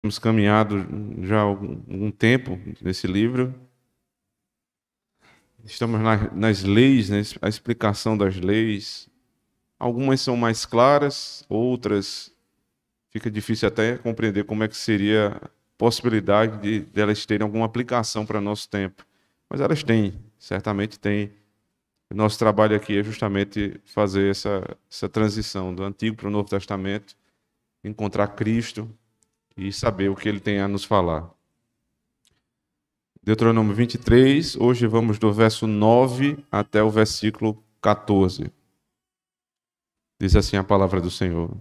Temos caminhado já há algum tempo nesse livro. Estamos nas leis, né? A explicação das leis. Algumas são mais claras, outras fica difícil até compreender como é que seria a possibilidade de elas terem alguma aplicação para nosso tempo. Mas elas têm, certamente têm. O nosso trabalho aqui é justamente fazer essa transição do Antigo para o Novo Testamento, encontrar Cristo e saber o que ele tem a nos falar. Deuteronômio 23, hoje vamos do verso 9 até o versículo 14. Diz assim a palavra do Senhor: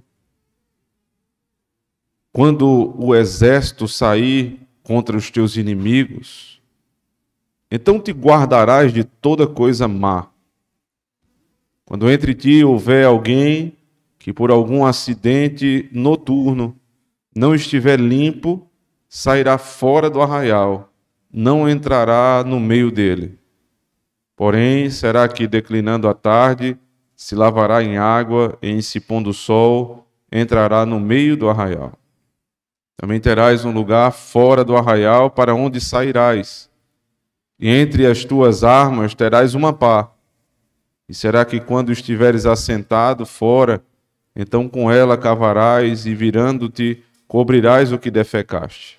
Quando o exército sair contra os teus inimigos, então te guardarás de toda coisa má. Quando entre ti houver alguém que por algum acidente noturno não estiver limpo, sairá fora do arraial, não entrará no meio dele. Porém, será que, declinando a tarde, se lavará em água e, em se pondo o sol, entrará no meio do arraial. Também terás um lugar fora do arraial para onde sairás, e entre as tuas armas terás uma pá. E será que, quando estiveres assentado fora, então com ela cavarás e, virando-te, cobrirás o que defecaste.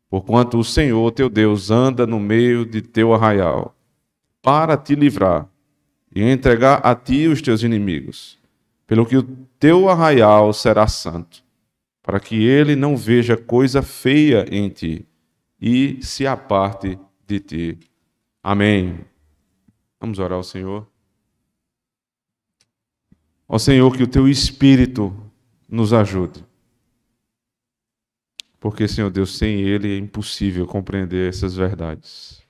Porquanto o Senhor teu Deus anda no meio de teu arraial, para te livrar e entregar a ti os teus inimigos, pelo que o teu arraial será santo, para que ele não veja coisa feia em ti e se aparte de ti. Amém. Vamos orar ao Senhor. Ó Senhor, que o teu Espírito nos ajude, porque, Senhor Deus, sem ele é impossível compreender essas verdades.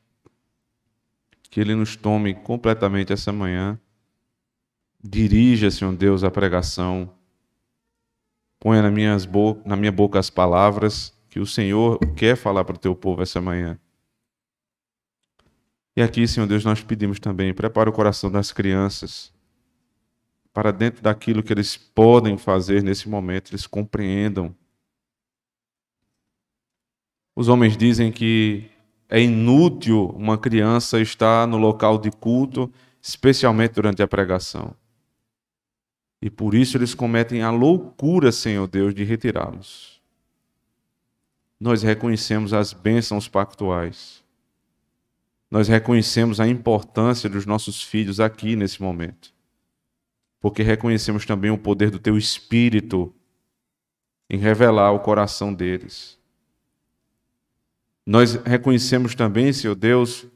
Que ele nos tome completamente essa manhã. Dirija, Senhor Deus, a pregação. Ponha na minha boca as palavras que o Senhor quer falar para o teu povo essa manhã. E aqui, Senhor Deus, nós pedimos também, prepara o coração das crianças para dentro daquilo que eles podem fazer nesse momento, eles compreendam. Os homens dizem que é inútil uma criança estar no local de culto, especialmente durante a pregação. E por isso eles cometem a loucura, Senhor Deus, de retirá-los. Nós reconhecemos as bênçãos pactuais. Nós reconhecemos a importância dos nossos filhos aqui nesse momento. Porque reconhecemos também o poder do Teu Espírito em revelar o coração deles. Nós reconhecemos também, Senhor Deus,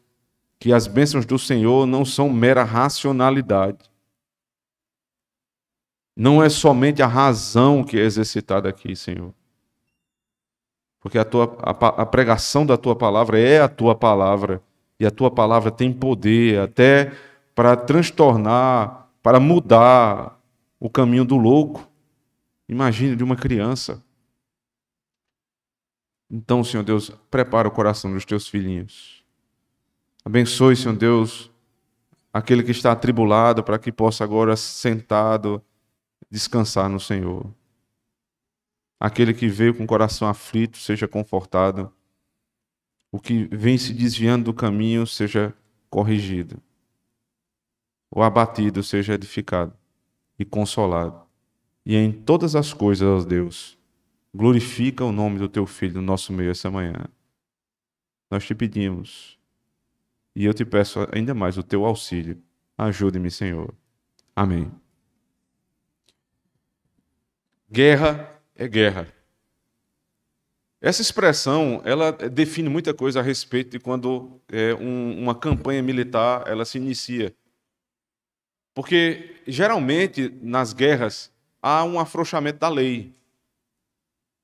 que as bênçãos do Senhor não são mera racionalidade. Não é somente a razão que é exercitada aqui, Senhor. Porque a pregação da Tua palavra é a Tua palavra. E a Tua palavra tem poder até para transtornar, para mudar o caminho do louco. Imagine de uma criança. Então, Senhor Deus, prepara o coração dos Teus filhinhos. Abençoe, Senhor Deus, aquele que está atribulado, para que possa agora, sentado, descansar no Senhor. Aquele que veio com o coração aflito, seja confortado. O que vem se desviando do caminho, seja corrigido. O abatido, seja edificado e consolado. E em todas as coisas, ó Deus, glorifica o nome do Teu Filho no nosso meio essa manhã. Nós te pedimos, e eu te peço ainda mais o Teu auxílio. Ajude-me, Senhor. Amém. Guerra é guerra. Essa expressão, ela define muita coisa a respeito de quando uma campanha militar ela se inicia. Porque, geralmente, nas guerras, há um afrouxamento da lei.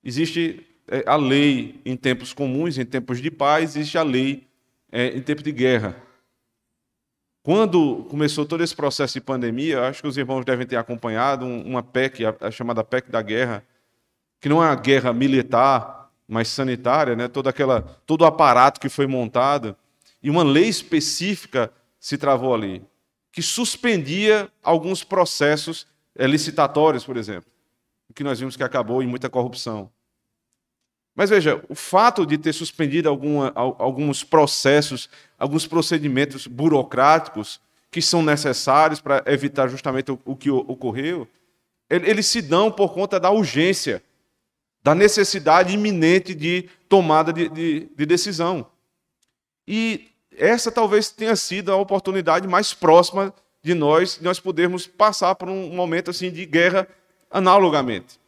Existe a lei em tempos comuns, em tempos de paz, existe a lei em tempo de guerra. Quando começou todo esse processo de pandemia, acho que os irmãos devem ter acompanhado uma PEC, a chamada PEC da guerra, que não é uma guerra militar, mas sanitária, né? Todo o aparato que foi montado, e uma lei específica se travou ali, que suspendia alguns processos licitatórios, por exemplo, que nós vimos que acabou em muita corrupção. Mas veja, o fato de ter suspendido alguns processos, alguns procedimentos burocráticos que são necessários para evitar justamente o que ocorreu, eles se dão por conta da urgência, da necessidade iminente de tomada de decisão. E essa talvez tenha sido a oportunidade mais próxima de nós podermos passar por um momento assim de guerra analogamente,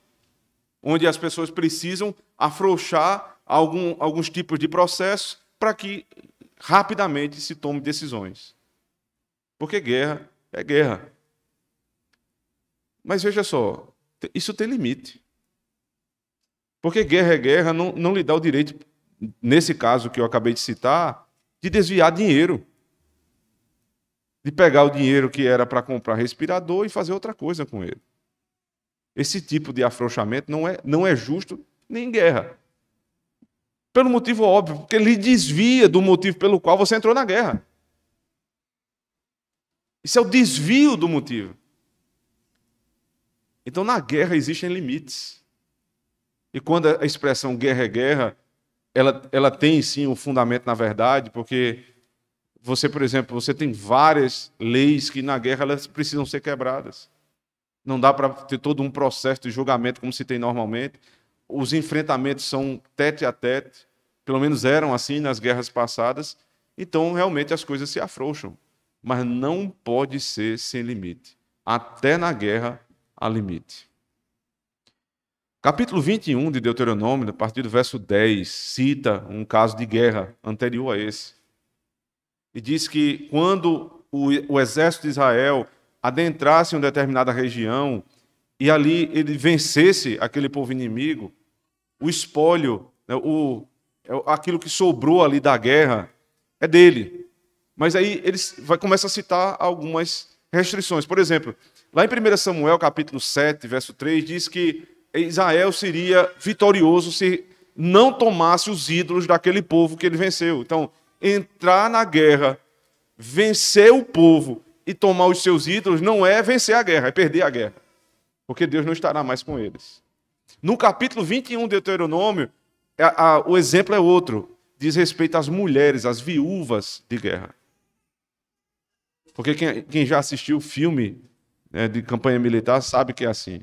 onde as pessoas precisam afrouxar alguns tipos de processos para que rapidamente se tome decisões. Porque guerra é guerra. Mas veja só, isso tem limite. Porque guerra é guerra, não lhe dá o direito, nesse caso que eu acabei de citar, de desviar dinheiro. De pegar o dinheiro que era para comprar respirador e fazer outra coisa com ele. Esse tipo de afrouxamento não é justo nem em guerra. Pelo motivo óbvio, porque ele desvia do motivo pelo qual você entrou na guerra. Isso é o desvio do motivo. Então, na guerra existem limites. E quando a expressão guerra é guerra, ela tem sim um fundamento na verdade, porque você, por exemplo, você tem várias leis que na guerra elas precisam ser quebradas. Não dá para ter todo um processo de julgamento como se tem normalmente. Os enfrentamentos são tete a tete, pelo menos eram assim nas guerras passadas. Então, realmente, as coisas se afrouxam. Mas não pode ser sem limite. Até na guerra há limite. Capítulo 21 de Deuteronômio, a partir do verso 10, cita um caso de guerra anterior a esse. E diz que quando o exército de Israel adentrasse em uma determinada região e ali ele vencesse aquele povo inimigo, o espólio, né, aquilo que sobrou ali da guerra, é dele. Mas aí começa a citar algumas restrições. Por exemplo, lá em 1 Samuel, capítulo 7, verso 3, diz que Israel seria vitorioso se não tomasse os ídolos daquele povo que ele venceu. Então, entrar na guerra, vencer o povo e tomar os seus ídolos não é vencer a guerra, é perder a guerra. Porque Deus não estará mais com eles. No capítulo 21 de Deuteronômio, o exemplo é outro. Diz respeito às mulheres, às viúvas de guerra. Porque quem já assistiu o filme, né, de campanha militar sabe que é assim.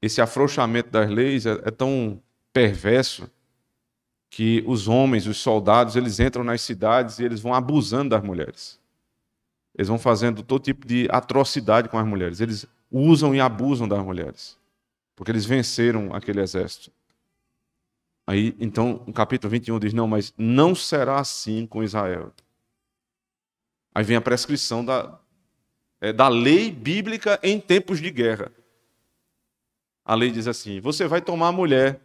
Esse afrouxamento das leis é tão perverso que os homens, os soldados, eles entram nas cidades e eles vão abusando das mulheres. Eles vão fazendo todo tipo de atrocidade com as mulheres. Eles usam e abusam das mulheres, porque eles venceram aquele exército. Aí, então, no capítulo 21 diz, não, mas não será assim com Israel. Aí vem a prescrição da lei bíblica em tempos de guerra. A lei diz assim, você vai tomar a mulher,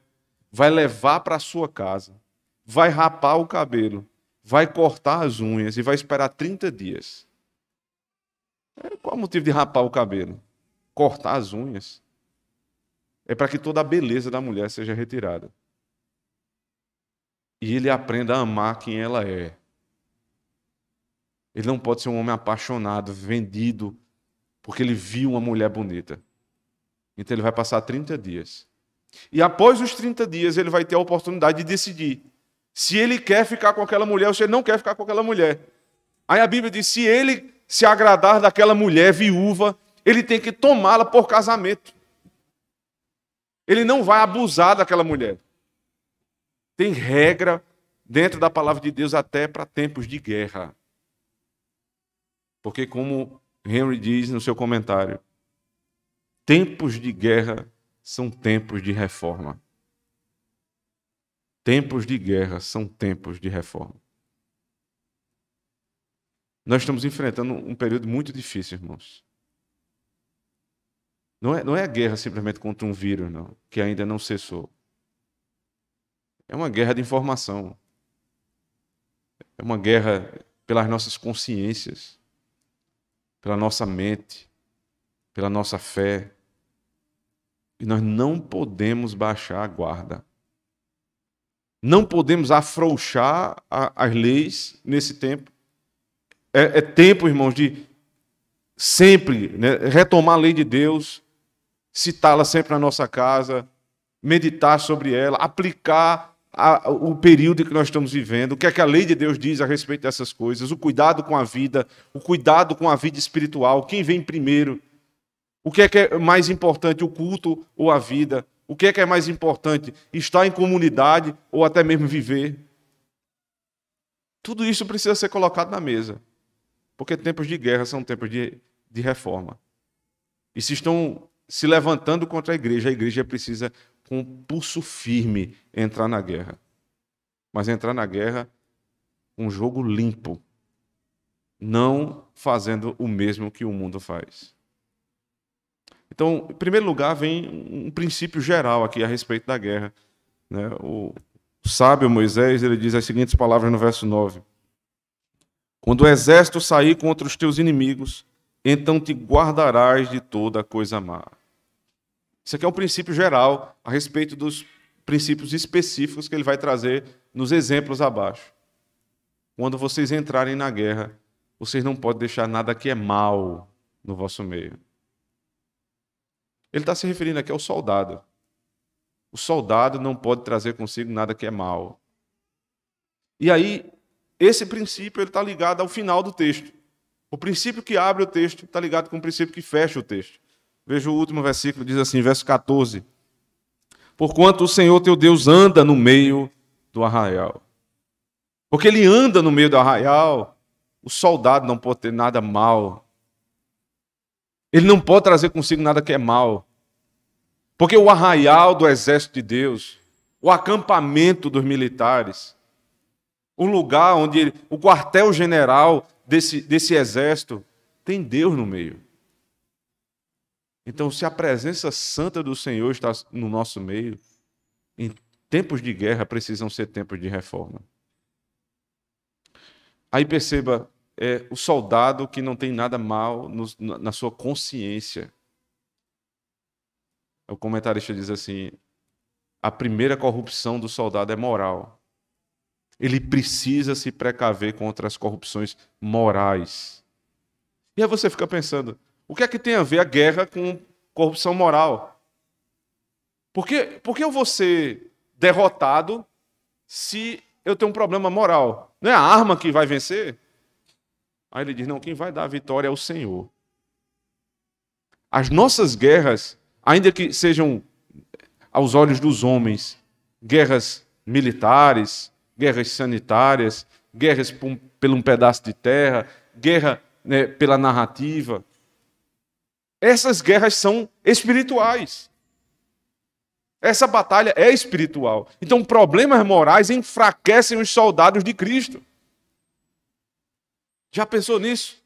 vai levar para a sua casa, vai rapar o cabelo, vai cortar as unhas e vai esperar 30 dias. Qual o motivo de rapar o cabelo? Cortar as unhas. É para que toda a beleza da mulher seja retirada. E ele aprenda a amar quem ela é. Ele não pode ser um homem apaixonado, vendido, porque ele viu uma mulher bonita. Então ele vai passar 30 dias. E após os 30 dias, ele vai ter a oportunidade de decidir se ele quer ficar com aquela mulher ou se ele não quer ficar com aquela mulher. Aí a Bíblia diz, se ele se agradar daquela mulher viúva, ele tem que tomá-la por casamento. Ele não vai abusar daquela mulher. Tem regra dentro da palavra de Deus até para tempos de guerra. Porque como Henry diz no seu comentário, tempos de guerra são tempos de reforma. Tempos de guerra são tempos de reforma. Nós estamos enfrentando um período muito difícil, irmãos. Não é guerra simplesmente contra um vírus, não, que ainda não cessou. É uma guerra de informação. É uma guerra pelas nossas consciências, pela nossa mente, pela nossa fé. E nós não podemos baixar a guarda. Não podemos afrouxar as leis nesse tempo. É tempo, irmãos, de sempre, né, retomar a lei de Deus, citá-la sempre na nossa casa, meditar sobre ela, aplicar o período que nós estamos vivendo, o que é que a lei de Deus diz a respeito dessas coisas, o cuidado com a vida, o cuidado com a vida espiritual, quem vem primeiro, o que é mais importante, o culto ou a vida, o que é mais importante, estar em comunidade ou até mesmo viver. Tudo isso precisa ser colocado na mesa, porque tempos de guerra são tempos de reforma. E se estão se levantando contra a igreja precisa, com pulso firme, entrar na guerra. Mas entrar na guerra com um jogo limpo, não fazendo o mesmo que o mundo faz. Então, em primeiro lugar, vem um princípio geral aqui a respeito da guerra. O sábio Moisés, ele diz as seguintes palavras no verso 9. Quando o exército sair contra os teus inimigos, então te guardarás de toda coisa má. Isso aqui é um princípio geral a respeito dos princípios específicos que ele vai trazer nos exemplos abaixo. Quando vocês entrarem na guerra, vocês não podem deixar nada que é mal no vosso meio. Ele está se referindo aqui ao soldado. O soldado não pode trazer consigo nada que é mal. E aí, esse princípio está ligado ao final do texto. O princípio que abre o texto está ligado com o princípio que fecha o texto. Veja o último versículo, diz assim, verso 14. Porquanto o Senhor teu Deus anda no meio do arraial. Porque ele anda no meio do arraial, o soldado não pode ter nada mal. Ele não pode trazer consigo nada que é mal. Porque o arraial do exército de Deus, o acampamento dos militares, o lugar onde o quartel-general desse exército tem Deus no meio. Então, se a presença santa do Senhor está no nosso meio, em tempos de guerra precisam ser tempos de reforma. Aí perceba, o soldado que não tem nada mal na sua consciência. O comentarista diz assim, a primeira corrupção do soldado é moral. Ele precisa se precaver contra as corrupções morais. E aí você fica pensando, o que é que tem a ver a guerra com corrupção moral? Por que eu vou ser derrotado se eu tenho um problema moral? Não é a arma que vai vencer? Aí ele diz, não, quem vai dar a vitória é o Senhor. As nossas guerras, ainda que sejam, aos olhos dos homens, guerras militares, guerras sanitárias, guerras por um pedaço de terra, guerra pela narrativa. Essas guerras são espirituais. Essa batalha é espiritual. Então, problemas morais enfraquecem os soldados de Cristo. Já pensou nisso?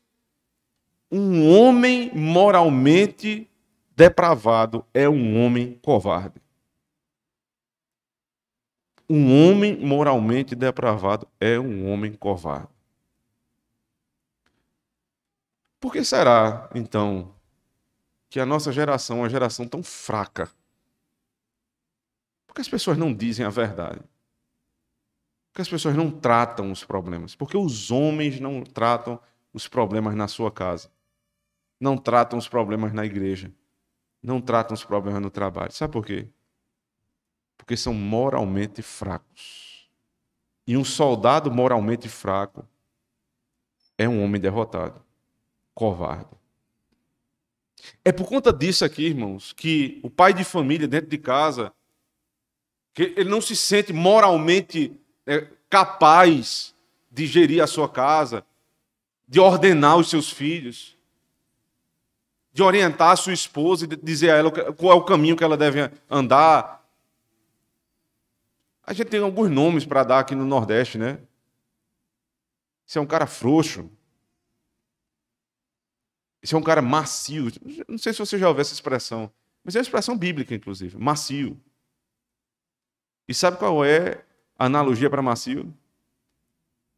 Um homem moralmente depravado é um homem covarde. Um homem moralmente depravado é um homem covarde. Por que será, então, que a nossa geração é uma geração tão fraca? Por que as pessoas não dizem a verdade? Por que as pessoas não tratam os problemas? Por que os homens não tratam os problemas na sua casa? Não tratam os problemas na igreja? Não tratam os problemas no trabalho? Sabe por quê? Porque são moralmente fracos. E um soldado moralmente fraco é um homem derrotado, covarde. É por conta disso aqui, irmãos, que o pai de família dentro de casa, que ele não se sente moralmente capaz de gerir a sua casa, de ordenar os seus filhos, de orientar a sua esposa e de dizer a ela qual é o caminho que ela deve andar. A gente tem alguns nomes para dar aqui no Nordeste, né? Você é um cara frouxo. Esse é um cara macio. Não sei se você já ouviu essa expressão, mas é uma expressão bíblica, inclusive. Macio. E sabe qual é a analogia para macio?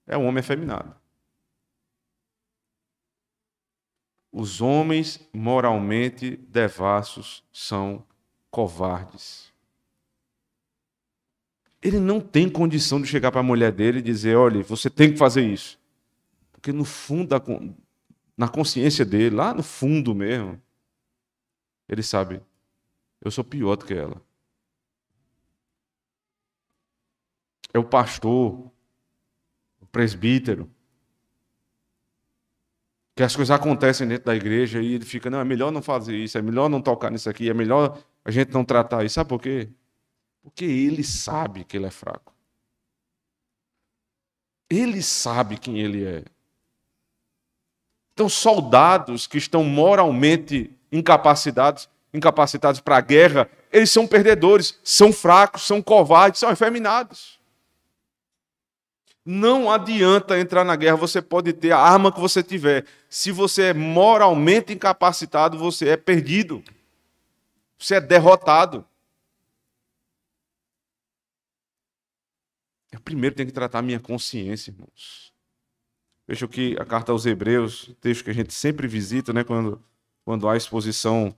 É um homem efeminado. Os homens moralmente devassos são covardes. Ele não tem condição de chegar para a mulher dele e dizer, olha, você tem que fazer isso. Porque no fundo, na consciência dele, lá no fundo mesmo, ele sabe, eu sou pior do que ela. é o pastor, o presbítero, que as coisas acontecem dentro da igreja e ele fica, não, é melhor não fazer isso, é melhor não tocar nisso aqui, é melhor a gente não tratar isso. Sabe por quê? Porque ele sabe que ele é fraco. Ele sabe quem ele é. Então, soldados que estão moralmente incapacitados para a guerra, eles são perdedores, são fracos, são covardes, são efeminados. Não adianta entrar na guerra, você pode ter a arma que você tiver. Se você é moralmente incapacitado, você é perdido. Você é derrotado. Eu primeiro tenho que tratar a minha consciência, irmãos. Veja que a carta aos Hebreus, texto que a gente sempre visita, né, quando há exposição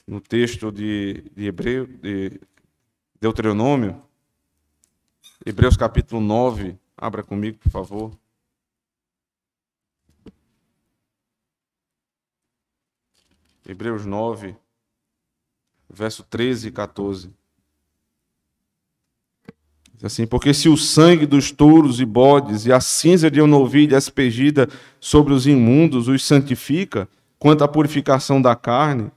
no texto de Deuteronômio, Hebreus capítulo 9, abra comigo, por favor. Hebreus 9, verso 13 e 14. Diz assim, porque se o sangue dos touros e bodes e a cinza de uma novilha aspergida sobre os imundos os santifica, quanto à purificação da carne,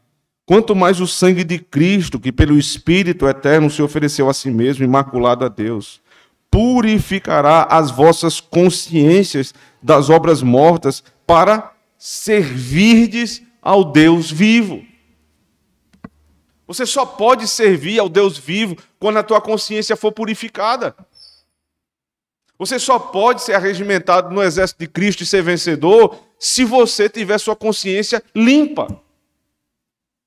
quanto mais o sangue de Cristo, que pelo Espírito eterno se ofereceu a si mesmo, imaculado a Deus, purificará as vossas consciências das obras mortas para servirdes ao Deus vivo. Você só pode servir ao Deus vivo quando a tua consciência for purificada. Você só pode ser arregimentado no exército de Cristo e ser vencedor se você tiver sua consciência limpa.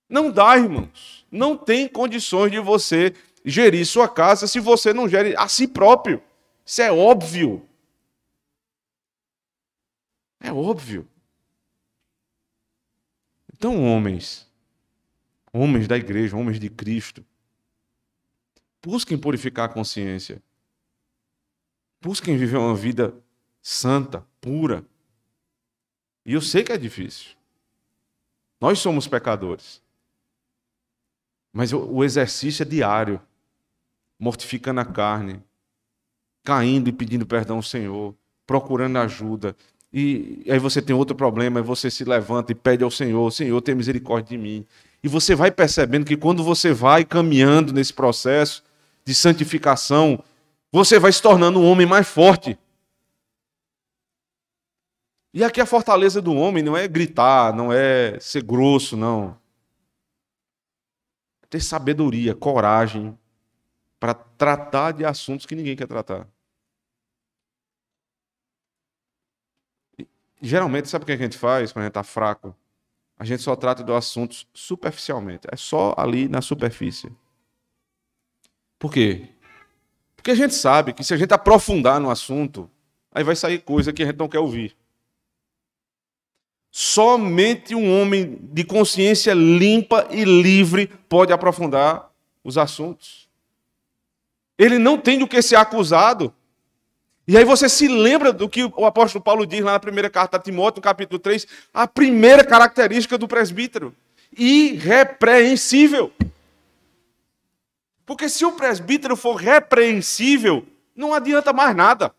Não dá, irmãos. Não tem condições de você gerir sua casa se você não gere a si próprio. Isso é óbvio. É óbvio. Então, homens da igreja, homens de Cristo, busquem purificar a consciência. Busquem viver uma vida santa, pura. E eu sei que é difícil. Nós somos pecadores. Mas o exercício é diário. Mortificando a carne, caindo e pedindo perdão ao Senhor, procurando ajuda. E aí você tem outro problema, aí você se levanta e pede ao Senhor, Senhor, tenha misericórdia de mim. E você vai percebendo que quando você vai caminhando nesse processo de santificação, você vai se tornando um homem mais forte. E aqui a fortaleza do homem não é gritar, não é ser grosso, não. É ter sabedoria, coragem para tratar de assuntos que ninguém quer tratar. E, geralmente, sabe o que a gente faz quando a gente está fraco? A gente só trata dos assuntos superficialmente. É só ali na superfície. Por quê? Porque a gente sabe que se a gente aprofundar no assunto, aí vai sair coisa que a gente não quer ouvir. Somente um homem de consciência limpa e livre pode aprofundar os assuntos. Ele não tem do que ser acusado. E aí você se lembra do que o apóstolo Paulo diz lá na primeira carta a Timóteo, no capítulo 3, a primeira característica do presbítero: irrepreensível. Porque se o presbítero for repreensível, não adianta mais nada.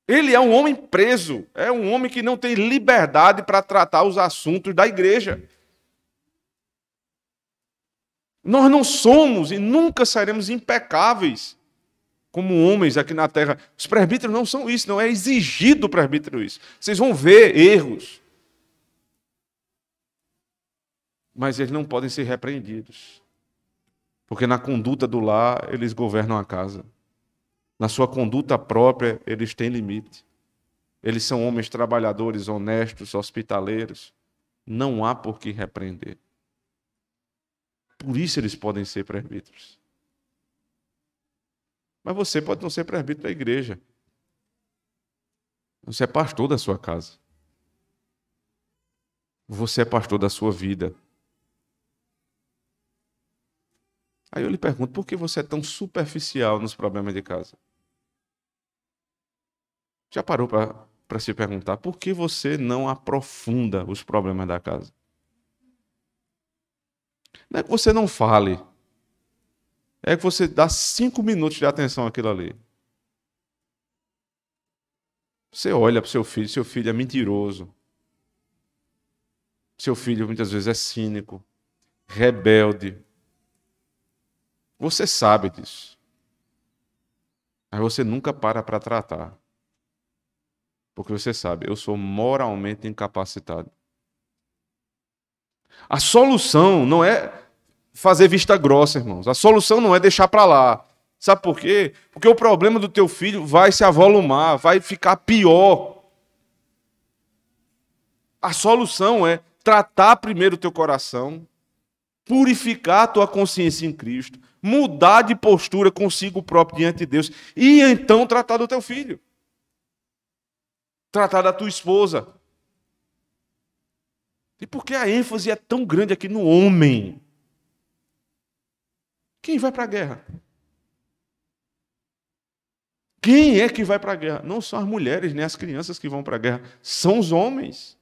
Ele é um homem preso, é um homem que não tem liberdade para tratar os assuntos da igreja. Nós não somos e nunca seremos impecáveis como homens aqui na terra. Os presbíteros não são isso, não é exigido do presbítero isso. Vocês vão ver erros. Mas eles não podem ser repreendidos. Porque na conduta do lar, eles governam a casa. Na sua conduta própria, eles têm limite. Eles são homens trabalhadores, honestos, hospitaleiros. Não há por que repreender. Por isso eles podem ser presbíteros. Mas você pode não ser presbítero da igreja. Você é pastor da sua casa. Você é pastor da sua vida. Aí eu lhe pergunto, por que você é tão superficial nos problemas de casa? Já parou para se perguntar por que você não aprofunda os problemas da casa? Não é que você não fale. é que você dá 5 minutos de atenção àquilo ali. Você olha para o seu filho é mentiroso. Seu filho muitas vezes é cínico, rebelde. Você sabe disso. Mas você nunca para tratar. Porque você sabe, eu sou moralmente incapacitado. A solução não é fazer vista grossa, irmãos. A solução não é deixar para lá. Sabe por quê? Porque o problema do teu filho vai se avolumar, vai ficar pior. A solução é tratar primeiro o teu coração, purificar a tua consciência em Cristo, mudar de postura consigo próprio diante de Deus e então tratar do teu filho. Tratar da tua esposa. E por que a ênfase é tão grande aqui no homem? Quem vai para a guerra? Quem é que vai para a guerra? Não são as mulheres nem as crianças que vão para a guerra, são os homens.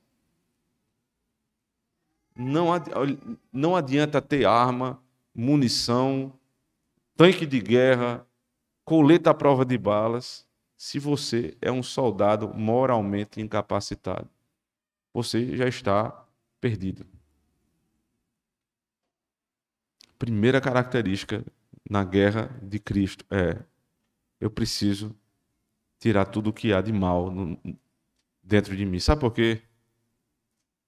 Não adianta ter arma, munição, tanque de guerra, colete à prova de balas, se você é um soldado moralmente incapacitado. Você já está perdido. Primeira característica na guerra de Cristo é: eu preciso tirar tudo o que há de mal dentro de mim. Sabe por quê?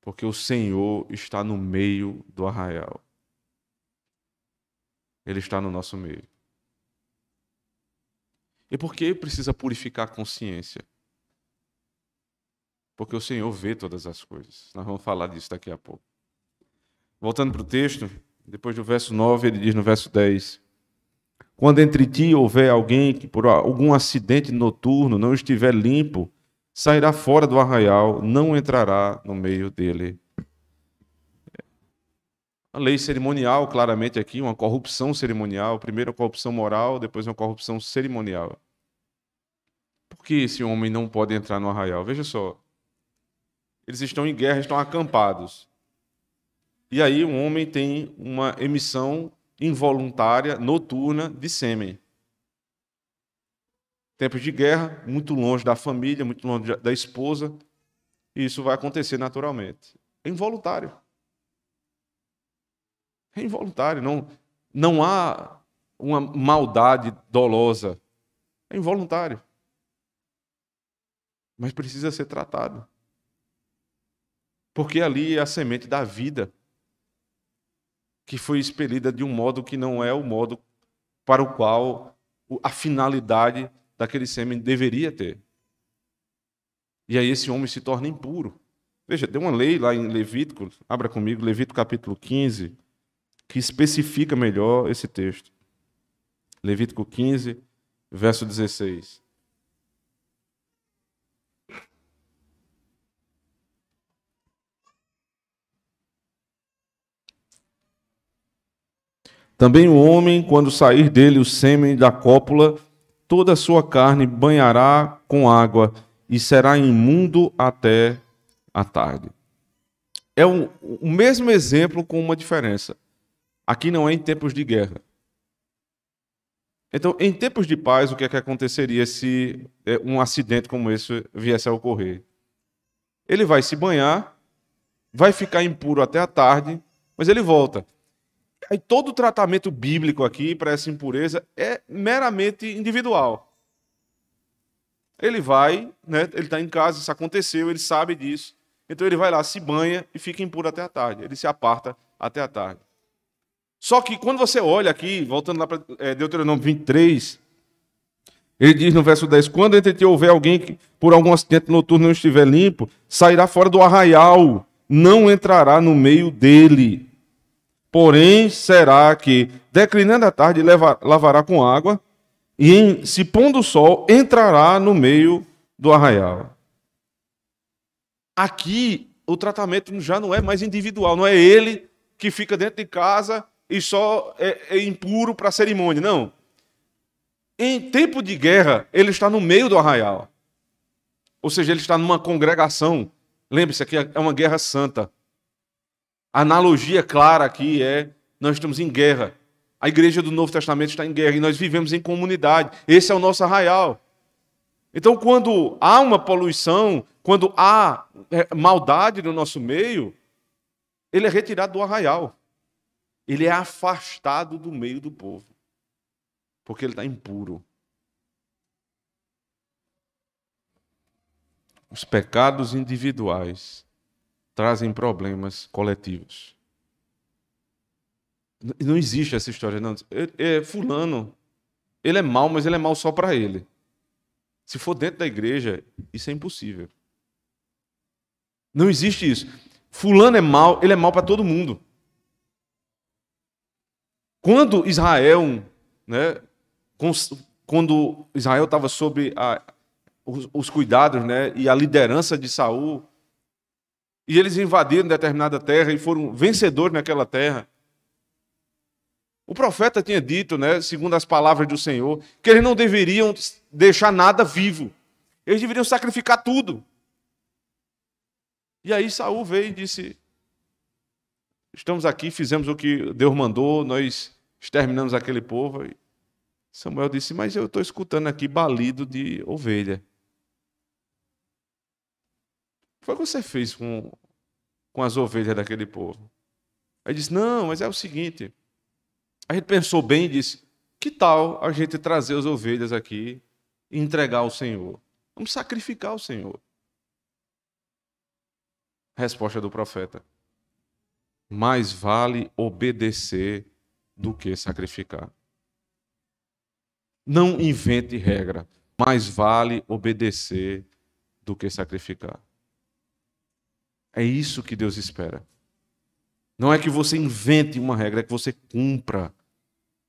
Porque o Senhor está no meio do arraial. Ele está no nosso meio. E por que precisa purificar a consciência? Porque o Senhor vê todas as coisas. Nós vamos falar disso daqui a pouco. Voltando para o texto, depois do verso 9, ele diz no verso 10: quando entre ti houver alguém que por algum acidente noturno não estiver limpo, sairá fora do arraial, não entrará no meio dele. A lei cerimonial, claramente aqui, uma corrupção cerimonial. Primeiro a corrupção moral, depois uma corrupção cerimonial. Por que esse homem não pode entrar no arraial? Veja só. Eles estão em guerra, estão acampados. E aí um homem tem uma emissão involuntária, noturna, de sêmen. Tempos de guerra, muito longe da família, muito longe da esposa, e isso vai acontecer naturalmente. É involuntário. É involuntário, não há uma maldade dolosa. É involuntário. Mas precisa ser tratado. Porque ali é a semente da vida que foi expelida de um modo que não é o modo para o qual a finalidade daquele sêmen deveria ter. E aí esse homem se torna impuro. Veja, tem uma lei lá em Levítico, abra comigo, Levítico capítulo 15, que especifica melhor esse texto. Levítico 15, verso 16. Também o homem, quando sair dele o sêmen da cópula, toda a sua carne banhará com água e será imundo até a tarde. É o mesmo exemplo com uma diferença. Aqui não é em tempos de guerra. Então, em tempos de paz, o que é que aconteceria se um acidente como esse viesse a ocorrer? Ele vai se banhar, vai ficar impuro até a tarde, mas ele volta. Aí todo o tratamento bíblico aqui para essa impureza é meramente individual. Ele vai, né, ele está em casa, isso aconteceu, ele sabe disso. Então ele vai lá, se banha e fica impuro até a tarde. Ele se aparta até a tarde. Só que quando você olha aqui, voltando lá para Deuteronômio 23, ele diz no verso 10, quando entre ti houver alguém que por algum acidente noturno não estiver limpo, sairá fora do arraial, não entrará no meio dele. Porém, será que, declinando a tarde, lavará com água, e se pondo o sol, entrará no meio do arraial. Aqui, o tratamento já não é mais individual, não é ele que fica dentro de casa e só é impuro para a cerimônia, não. Em tempo de guerra, ele está no meio do arraial. Ou seja, ele está numa congregação. Lembre-se, aqui é uma guerra santa. A analogia clara aqui é, nós estamos em guerra. A igreja do Novo Testamento está em guerra e nós vivemos em comunidade. Esse é o nosso arraial. Então, quando há uma poluição, quando há maldade no nosso meio, ele é retirado do arraial. Ele é afastado do meio do povo. Porque ele está impuro. Os pecados individuais trazem problemas coletivos. Não existe essa história, não. Fulano, ele é mau, mas ele é mau só para ele. Se for dentro da igreja, isso é impossível. Não existe isso. Fulano é mau, ele é mau para todo mundo. Quando Israel, né, quando Israel estava sob os cuidados, né, e a liderança de Saul, e eles invadiram determinada terra e foram vencedores naquela terra, o profeta tinha dito, né, segundo as palavras do Senhor, que eles não deveriam deixar nada vivo. Eles deveriam sacrificar tudo. E aí Saul veio e disse: estamos aqui, fizemos o que Deus mandou, nós exterminamos aquele povo. E Samuel disse: mas eu estou escutando aqui balido de ovelha. O que foi que você fez com as ovelhas daquele povo? Aí disse: não, mas é o seguinte. A gente pensou bem e disse: que tal a gente trazer as ovelhas aqui e entregar ao Senhor? Vamos sacrificar o Senhor. Resposta do profeta: mais vale obedecer do que sacrificar. Não invente regra. Mais vale obedecer do que sacrificar. É isso que Deus espera. Não é que você invente uma regra, é que você cumpra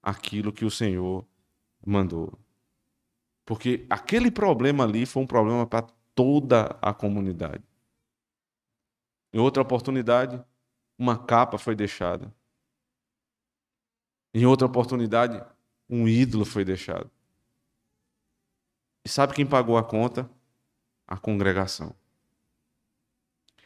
aquilo que o Senhor mandou. Porque aquele problema ali foi um problema para toda a comunidade. Em outra oportunidade, uma capa foi deixada. Em outra oportunidade, um ídolo foi deixado. E sabe quem pagou a conta? A congregação.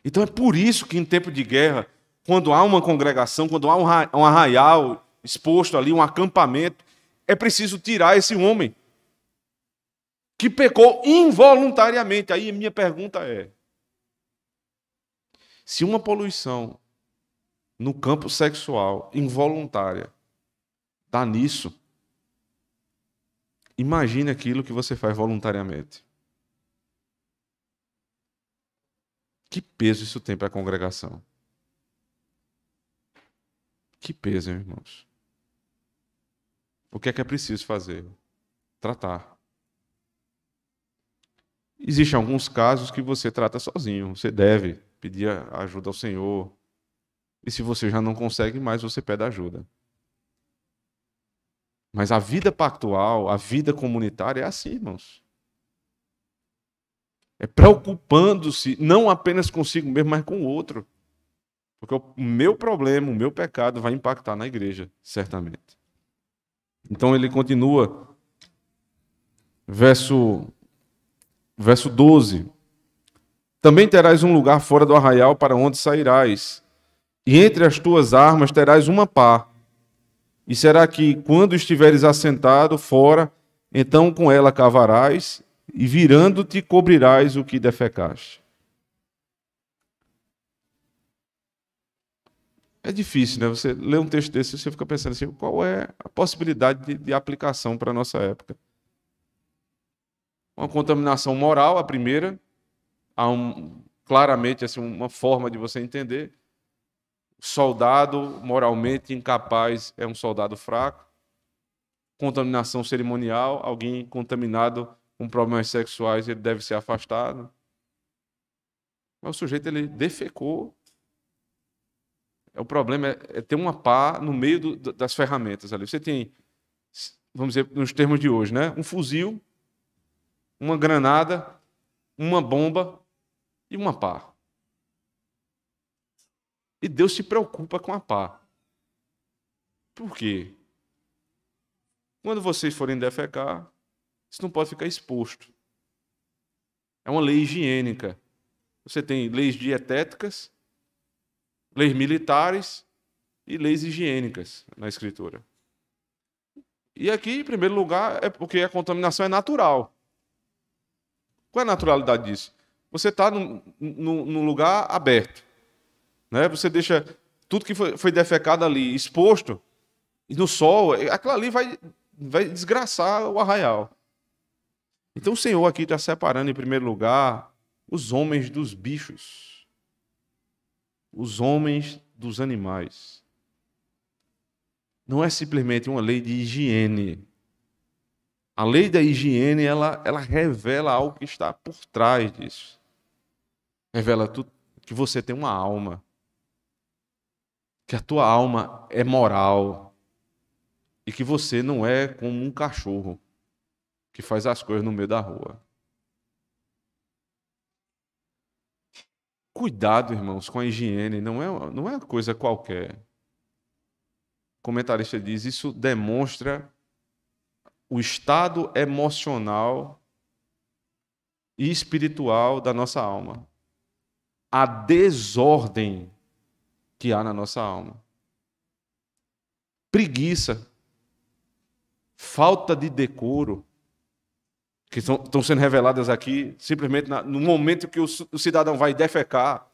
Então é por isso que em tempo de guerra, quando há uma congregação, quando há um arraial exposto ali, um acampamento, é preciso tirar esse homem que pecou involuntariamente. Aí a minha pergunta é: se uma poluição no campo sexual involuntária dá nisso, imagine aquilo que você faz voluntariamente. Que peso isso tem para a congregação? Que peso, hein, irmãos? O que é preciso fazer? Tratar. Existem alguns casos que você trata sozinho. Você deve pedir ajuda ao Senhor. E se você já não consegue mais, você pede ajuda. Mas a vida pactual, a vida comunitária é assim, irmãos. É preocupando-se não apenas consigo mesmo, mas com o outro. Porque o meu problema, o meu pecado vai impactar na igreja, certamente. Então ele continua, verso 12. Também terás um lugar fora do arraial para onde sairás, e entre as tuas armas terás uma pá. E será que, quando estiveres assentado fora, então com ela cavarás, e virando-te cobrirás o que defecaste. É difícil, né? Você lê um texto desse e você fica pensando assim, qual é a possibilidade de aplicação para a nossa época? Uma contaminação moral, a primeira. Há claramente assim, uma forma de você entender. Soldado moralmente incapaz é um soldado fraco. Contaminação cerimonial, alguém contaminado com problemas sexuais, ele deve ser afastado. Mas o sujeito, ele defecou. O problema é ter uma pá no meio das ferramentas ali. Você tem, vamos dizer, nos termos de hoje, né? Um fuzil, uma granada, uma bomba e uma pá. E Deus se preocupa com a pá. Por quê? Quando vocês forem defecar, isso não pode ficar exposto. É uma lei higiênica. Você tem leis dietéticas, leis militares e leis higiênicas na Escritura. E aqui, em primeiro lugar, é porque a contaminação é natural. Qual é a naturalidade disso? Você está num lugar aberto, né? Você deixa tudo que foi defecado ali exposto, e no sol, aquilo ali vai desgraçar o arraial. Então o Senhor aqui está separando, em primeiro lugar, os homens dos bichos, os homens dos animais. Não é simplesmente uma lei de higiene. A lei da higiene, ela revela algo que está por trás disso. Revela tudo, que você tem uma alma, que a tua alma é moral e que você não é como um cachorro que faz as coisas no meio da rua. Cuidado, irmãos, com a higiene, não é uma coisa qualquer. O comentarista diz, isso demonstra o estado emocional e espiritual da nossa alma. A desordem que há na nossa alma. Preguiça, falta de decoro, que estão sendo reveladas aqui, simplesmente no momento que o cidadão vai defecar.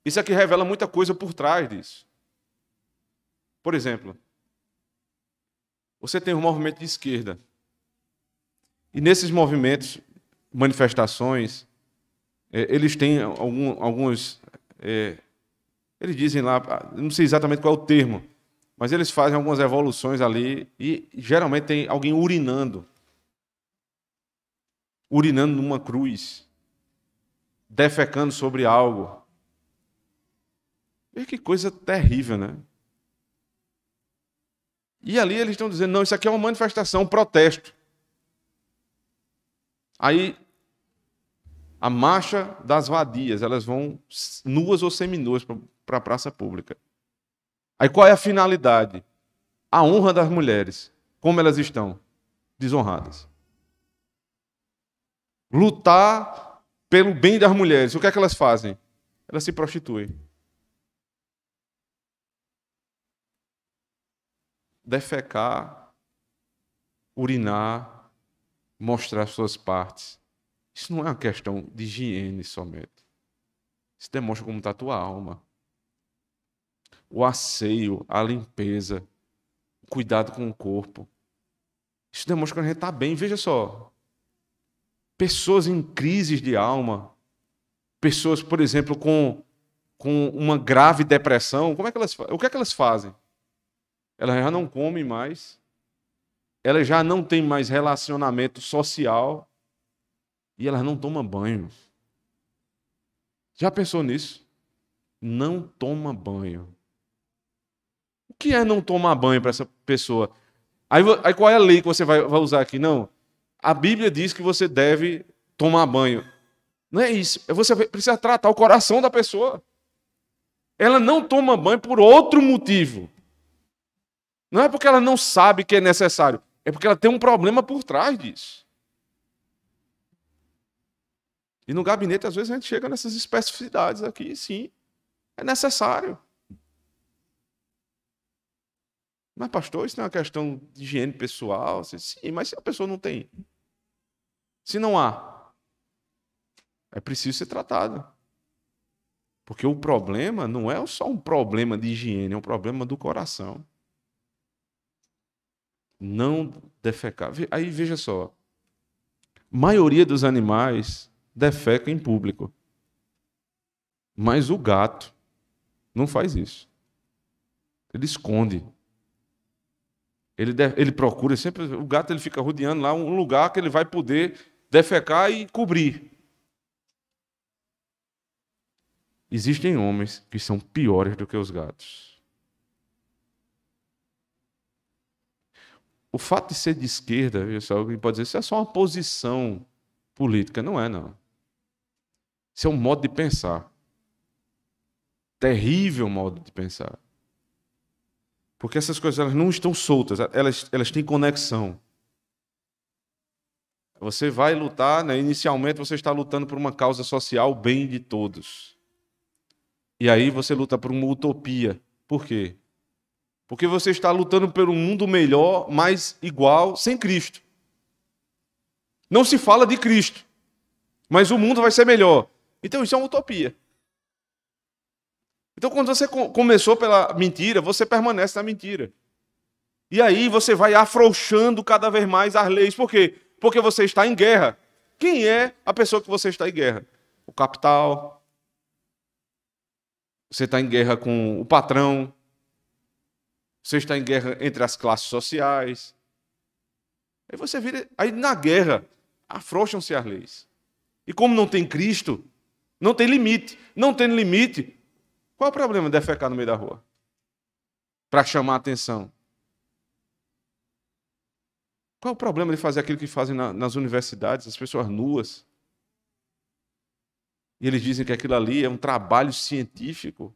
Isso aqui revela muita coisa por trás disso. Por exemplo, você tem um movimento de esquerda. E nesses movimentos, manifestações, eles têm alguns... eles dizem lá, não sei exatamente qual é o termo, mas eles fazem algumas evoluções ali e geralmente tem alguém urinando numa cruz, defecando sobre algo. Veja que coisa terrível, né? E ali eles estão dizendo, não, isso aqui é uma manifestação, um protesto. Aí, a marcha das vadias, elas vão nuas ou seminuas para a praça pública. Aí qual é a finalidade? A honra das mulheres. Como elas estão? Desonradas. Lutar pelo bem das mulheres. O que é que elas fazem? Elas se prostituem. Defecar, urinar, mostrar suas partes. Isso não é uma questão de higiene somente. Isso demonstra como está a tua alma. O asseio, a limpeza, o cuidado com o corpo. Isso demonstra que a gente está bem. Veja só. Pessoas em crises de alma, pessoas, por exemplo, com uma grave depressão, o que é que elas fazem? Elas já não comem mais, elas já não têm mais relacionamento social e elas não tomam banho. Já pensou nisso? Não toma banho. O que é não tomar banho para essa pessoa? Aí qual é a lei que você vai usar aqui? Não. A Bíblia diz que você deve tomar banho. Não é isso. Você precisa tratar o coração da pessoa. Ela não toma banho por outro motivo. Não é porque ela não sabe que é necessário. É porque ela tem um problema por trás disso. E no gabinete, às vezes, a gente chega nessas especificidades aqui. Sim, é necessário. Mas, pastor, isso não é uma questão de higiene pessoal? Sim, mas se a pessoa não tem? Se não há, é preciso ser tratado. Porque o problema não é só um problema de higiene, é um problema do coração. Não defecar. Aí veja só. A maioria dos animais defeca em público. Mas o gato não faz isso. Ele esconde. Ele procura sempre. O gato ele fica rodeando lá um lugar que ele vai poder defecar e cobrir. Existem homens que são piores do que os gatos. O fato de ser de esquerda, alguém pode dizer, isso é só uma posição política. Não é, não. Isso é um modo de pensar. Terrível modo de pensar. Porque essas coisas elas não estão soltas, elas têm conexão. Você vai lutar, né? Inicialmente você está lutando por uma causa social, o bem de todos. E aí você luta por uma utopia. Por quê? Porque você está lutando por um mundo melhor, mais igual, sem Cristo. Não se fala de Cristo, mas o mundo vai ser melhor. Então isso é uma utopia. Então quando você começou pela mentira, você permanece na mentira. E aí você vai afrouxando cada vez mais as leis. Por quê? Porque você está em guerra. Quem é a pessoa que você está em guerra? O capital. Você está em guerra com o patrão. Você está em guerra entre as classes sociais. Aí você vira. Aí na guerra, afrouxam-se as leis. E como não tem Cristo, não tem limite. Não tem limite, qual é o problema de defecar no meio da rua? Para chamar a atenção. Qual é o problema de fazer aquilo que fazem nas universidades, as pessoas nuas? E eles dizem que aquilo ali é um trabalho científico.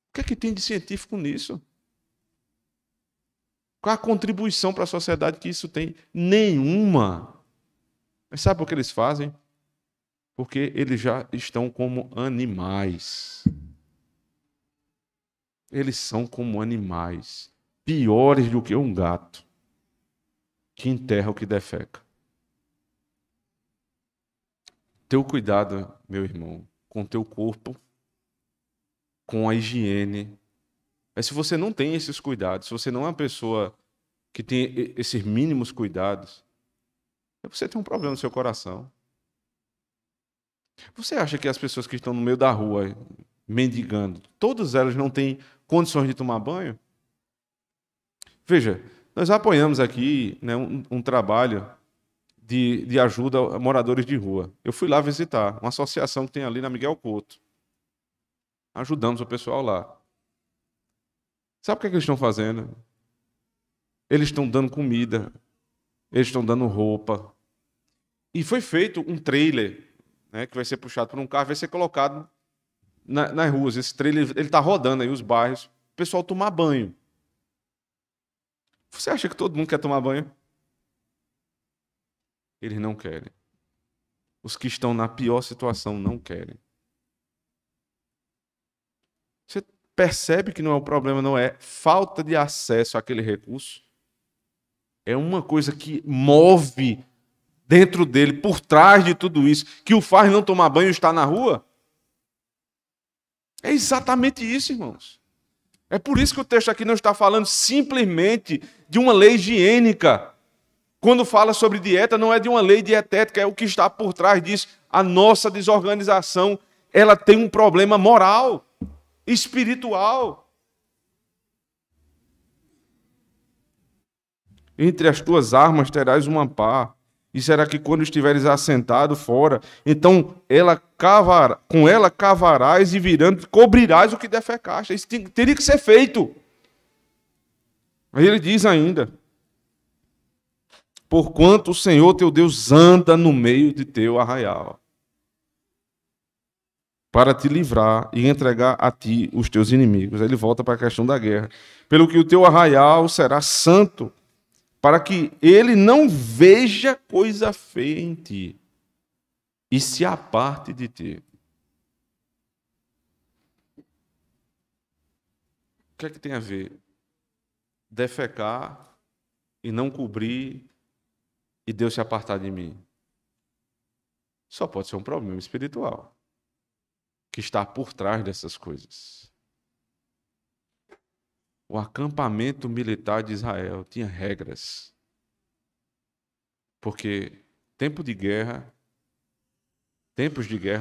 O que é que tem de científico nisso? Qual a contribuição para a sociedade que isso tem? Nenhuma. Mas sabe por que eles fazem? Porque eles já estão como animais. Eles são como animais, piores do que um gato que enterra o que defeca. Teu cuidado, meu irmão, com o teu corpo, com a higiene. Mas se você não tem esses cuidados, se você não é uma pessoa que tem esses mínimos cuidados, você tem um problema no seu coração. Você acha que as pessoas que estão no meio da rua, mendigando, todas elas não têm condições de tomar banho? Veja, nós apoiamos aqui, né, um trabalho de ajuda a moradores de rua. Eu fui lá visitar uma associação que tem ali na Miguel Couto. Ajudamos o pessoal lá. Sabe o que eles estão fazendo? Eles estão dando comida, eles estão dando roupa. E foi feito um trailer, né, que vai ser puxado por um carro, vai ser colocado nas ruas. Esse trailer ele está rodando aí os bairros, o pessoal tomar banho. Você acha que todo mundo quer tomar banho? Eles não querem. Os que estão na pior situação não querem. Você percebe que não é o problema, não é falta de acesso àquele recurso? É uma coisa que move dentro dele, por trás de tudo isso, que o faz não tomar banho e estar na rua? É exatamente isso, irmãos. É por isso que o texto aqui não está falando simplesmente de uma lei higiênica. Quando fala sobre dieta, não é de uma lei dietética, é o que está por trás disso. A nossa desorganização, ela tem um problema moral, espiritual. Entre as tuas armas terás uma pá. E será que quando estiveres assentado fora, então com ela cavarás e virando, cobrirás o que defecaste. Isso teria que ser feito. Aí ele diz ainda: porquanto o Senhor teu Deus anda no meio de teu arraial, para te livrar e entregar a ti os teus inimigos. Aí ele volta para a questão da guerra. Pelo que o teu arraial será santo, para que ele não veja coisa feia em ti e se aparte de ti. O que é que tem a ver? Defecar e não cobrir e Deus se apartar de mim. Só pode ser um problema espiritual que está por trás dessas coisas. O acampamento militar de Israel tinha regras. Porque tempos de guerra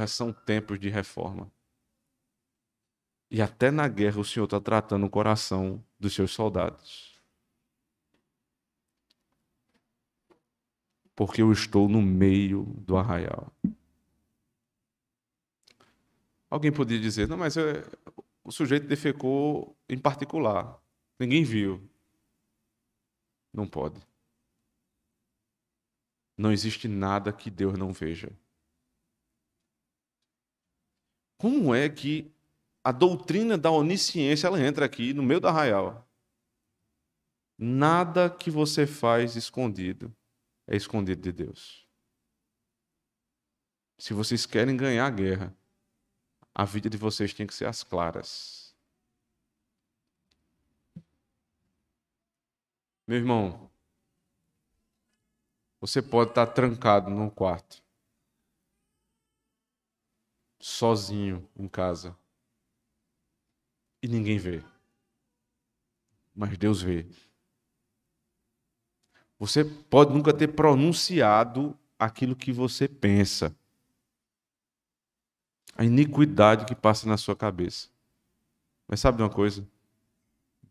são tempos de reforma. E até na guerra o Senhor está tratando o coração dos seus soldados. Porque eu estou no meio do arraial. Alguém poderia dizer, não, mas o sujeito defecou em particular. Ninguém viu. Não pode. Não existe nada que Deus não veja. Como é que a doutrina da onisciência ela entra aqui no meio do arraial? Nada que você faz escondido é escondido de Deus. Se vocês querem ganhar a guerra, a vida de vocês tem que ser às claras. Meu irmão, você pode estar trancado num quarto, sozinho em casa, e ninguém vê. Mas Deus vê. Você pode nunca ter pronunciado aquilo que você pensa. A iniquidade que passa na sua cabeça. Mas sabe de uma coisa?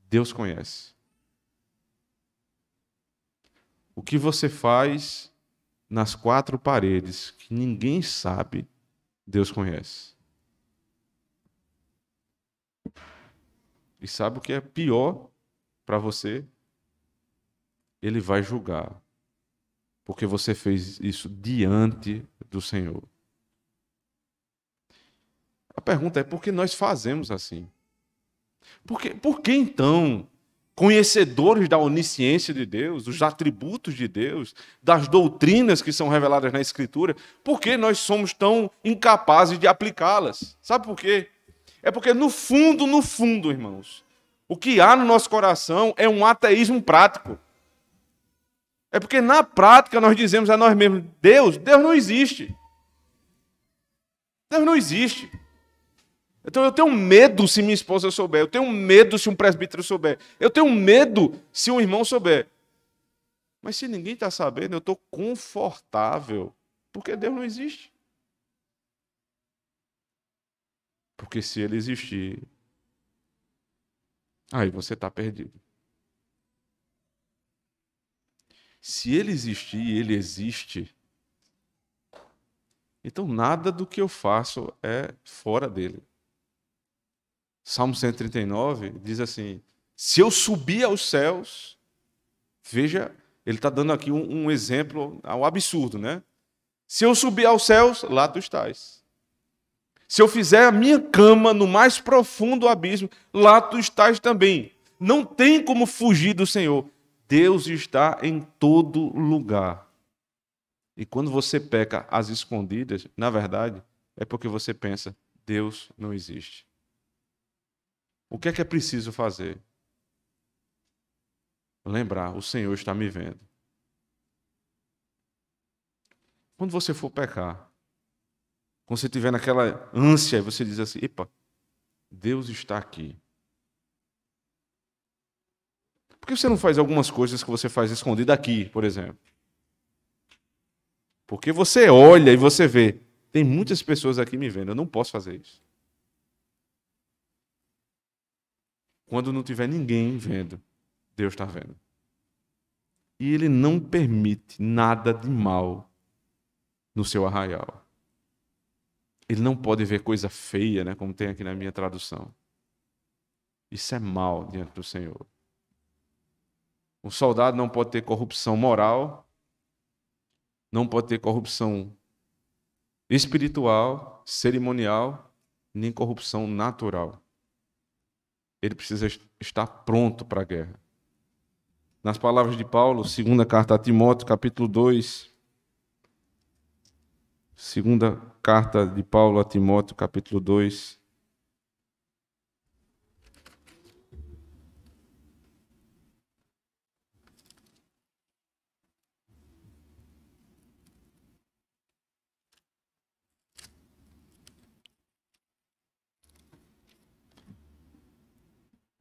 Deus conhece. O que você faz nas quatro paredes, que ninguém sabe, Deus conhece. E sabe o que é pior para você? Ele vai julgar. Porque você fez isso diante do Senhor. A pergunta é por que nós fazemos assim? Por que então, conhecedores da onisciência de Deus, dos atributos de Deus, das doutrinas que são reveladas na Escritura, por que nós somos tão incapazes de aplicá-las? Sabe por quê? É porque no fundo, irmãos, o que há no nosso coração é um ateísmo prático. É porque na prática nós dizemos a nós mesmos, Deus não existe. Deus não existe. Então eu tenho medo se minha esposa souber, eu tenho medo se um presbítero souber, eu tenho medo se um irmão souber. Mas se ninguém está sabendo, eu estou confortável, porque Deus não existe. Porque se ele existir, aí você está perdido. Se ele existir e ele existe, então nada do que eu faço é fora dele. Salmo 139 diz assim: se eu subir aos céus, veja, ele está dando aqui um exemplo ao absurdo, né? Se eu subir aos céus, lá tu estás. Se eu fizer a minha cama no mais profundo abismo, lá tu estás também. Não tem como fugir do Senhor. Deus está em todo lugar. E quando você peca às escondidas, na verdade, é porque você pensa, Deus não existe. O que é preciso fazer? Lembrar, o Senhor está me vendo. Quando você for pecar, quando você estiver naquela ânsia, você diz assim, epa, Deus está aqui. Por que você não faz algumas coisas que você faz escondida aqui, por exemplo? Porque você olha e você vê, tem muitas pessoas aqui me vendo, eu não posso fazer isso. Quando não tiver ninguém vendo, Deus está vendo. E Ele não permite nada de mal no seu arraial. Ele não pode ver coisa feia, né, como tem aqui na minha tradução. Isso é mal diante do Senhor. Um soldado não pode ter corrupção moral, não pode ter corrupção espiritual, cerimonial, nem corrupção natural. Ele precisa estar pronto para a guerra. Nas palavras de Paulo, segunda carta a Timóteo, capítulo 2. Segunda carta de Paulo a Timóteo, capítulo 2.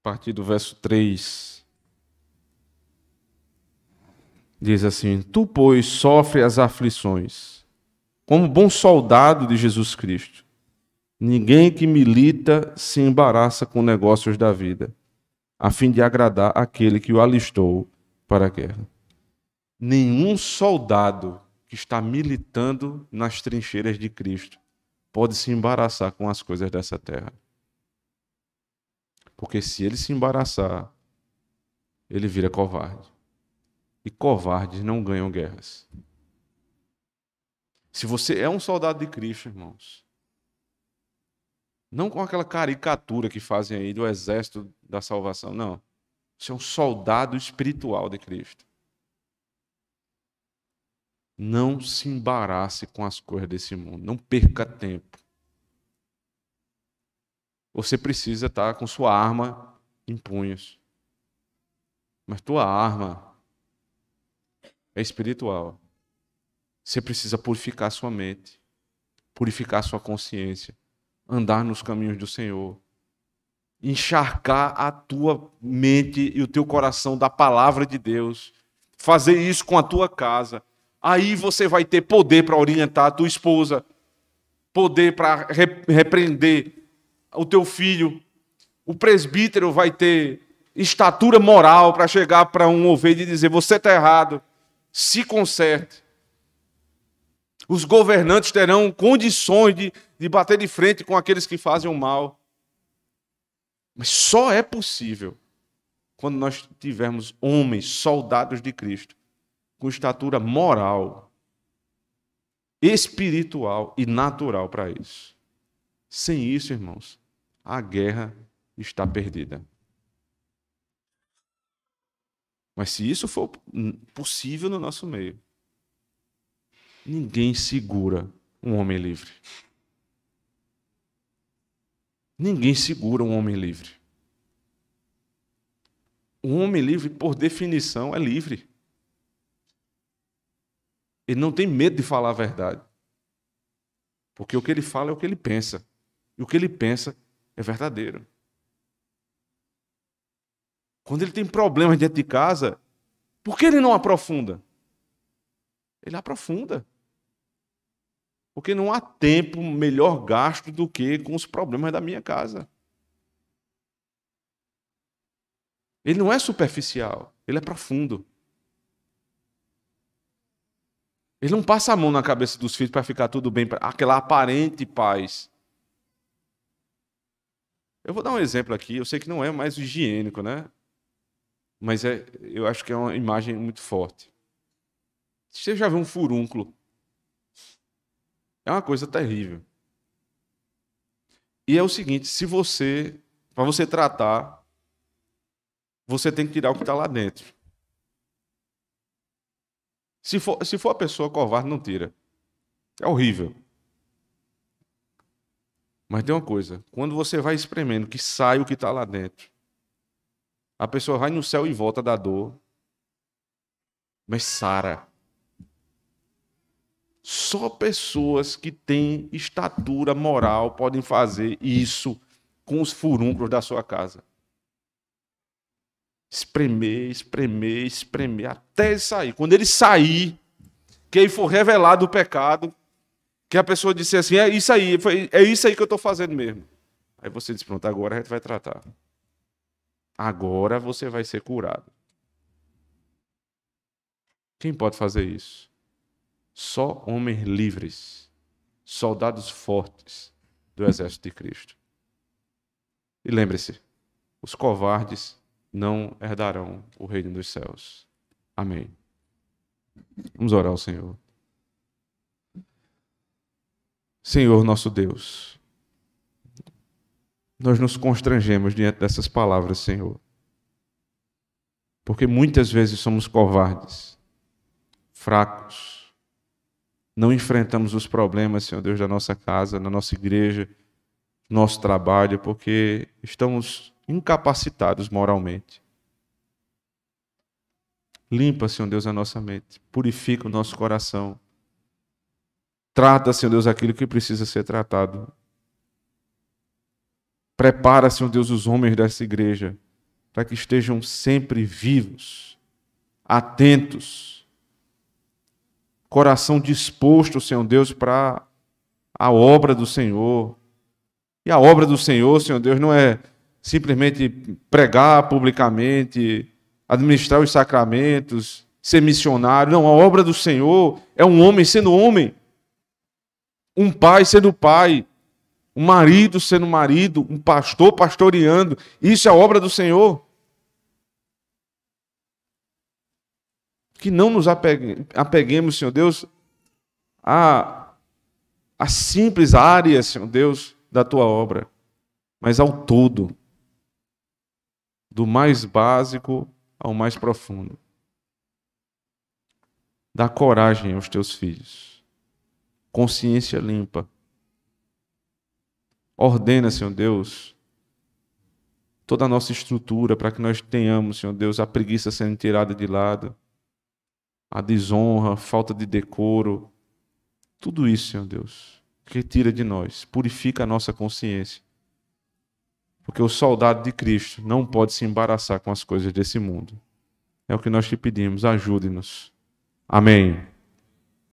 A partir do verso 3. Diz assim: tu, pois, sofre as aflições, como bom soldado de Jesus Cristo. Ninguém que milita se embaraça com negócios da vida, a fim de agradar aquele que o alistou para a guerra. Nenhum soldado que está militando nas trincheiras de Cristo pode se embaraçar com as coisas dessa terra. Porque se ele se embaraçar, ele vira covarde. E covardes não ganham guerras. Se você é um soldado de Cristo, irmãos, não com aquela caricatura que fazem aí do exército da salvação, não. Você é um soldado espiritual de Cristo. Não se embarace com as coisas desse mundo. Não perca tempo. Você precisa estar com sua arma em punhos. Mas tua arma é espiritual. Você precisa purificar sua mente, purificar sua consciência, andar nos caminhos do Senhor, encharcar a tua mente e o teu coração da palavra de Deus, fazer isso com a tua casa. Aí você vai ter poder para orientar a tua esposa, poder para repreender o teu filho. O presbítero vai ter estatura moral para chegar para um ovelha e dizer: você está errado, se conserte. Os governantes terão condições de bater de frente com aqueles que fazem o mal. Mas só é possível quando nós tivermos homens, soldados de Cristo, com estatura moral, espiritual e natural para isso. Sem isso, irmãos, a guerra está perdida. Mas se isso for possível no nosso meio, ninguém segura um homem livre. Ninguém segura um homem livre. Um homem livre, por definição, é livre. Ele não tem medo de falar a verdade. Porque o que ele fala é o que ele pensa. E o que ele pensa é verdadeiro. Quando ele tem problemas dentro de casa, por que ele não aprofunda? Ele aprofunda. Porque não há tempo melhor gasto do que com os problemas da minha casa. Ele não é superficial, ele é profundo. Ele não passa a mão na cabeça dos filhos para ficar tudo bem, aquela aparente paz. Eu vou dar um exemplo aqui, eu sei que não é mais higiênico, né? Mas eu acho que é uma imagem muito forte. Você já viu um furúnculo? É uma coisa terrível. E é o seguinte, para você tratar, você tem que tirar o que está lá dentro. Se for a pessoa covarde, não tira. É horrível. Mas tem uma coisa, quando você vai espremendo que sai o que está lá dentro, a pessoa vai no céu e volta da dor, mas sara. Só pessoas que têm estatura moral podem fazer isso com os furúnculos da sua casa. Espremer, espremer, espremer, até ele sair. Quando ele sair, que aí for revelado o pecado, que a pessoa disse assim, é isso aí que eu estou fazendo mesmo. Aí você diz, pronto, agora a gente vai tratar. Agora você vai ser curado. Quem pode fazer isso? Só homens livres, soldados fortes do exército de Cristo. E lembre-se, os covardes não herdarão o reino dos céus. Amém. Vamos orar ao Senhor. Senhor nosso Deus, nós nos constrangemos diante dessas palavras, Senhor. Porque muitas vezes somos covardes, fracos, não enfrentamos os problemas, Senhor Deus, da nossa casa, na nossa igreja, no nosso trabalho, porque estamos incapacitados moralmente. Limpa, Senhor Deus, a nossa mente, purifica o nosso coração. Trata, Senhor Deus, aquilo que precisa ser tratado. Prepara, Senhor Deus, os homens dessa igreja para que estejam sempre vivos, atentos, coração disposto, Senhor Deus, para a obra do Senhor. E a obra do Senhor, Senhor Deus, não é simplesmente pregar publicamente, administrar os sacramentos, ser missionário. Não, a obra do Senhor é um homem sendo homem, um pai sendo pai, um marido sendo marido, um pastor pastoreando. Isso é a obra do Senhor. Que não nos apeguemos, Senhor Deus, a simples áreas, Senhor Deus, da Tua obra, mas ao todo, do mais básico ao mais profundo. Dá coragem aos Teus filhos, consciência limpa. Ordena, Senhor Deus, toda a nossa estrutura para que nós tenhamos, Senhor Deus, a preguiça sendo tirada de lado. a desonra, a falta de decoro, tudo isso, Senhor Deus, retira de nós, purifica a nossa consciência. Porque o soldado de Cristo não pode se embaraçar com as coisas desse mundo. É o que nós te pedimos, ajude-nos. Amém.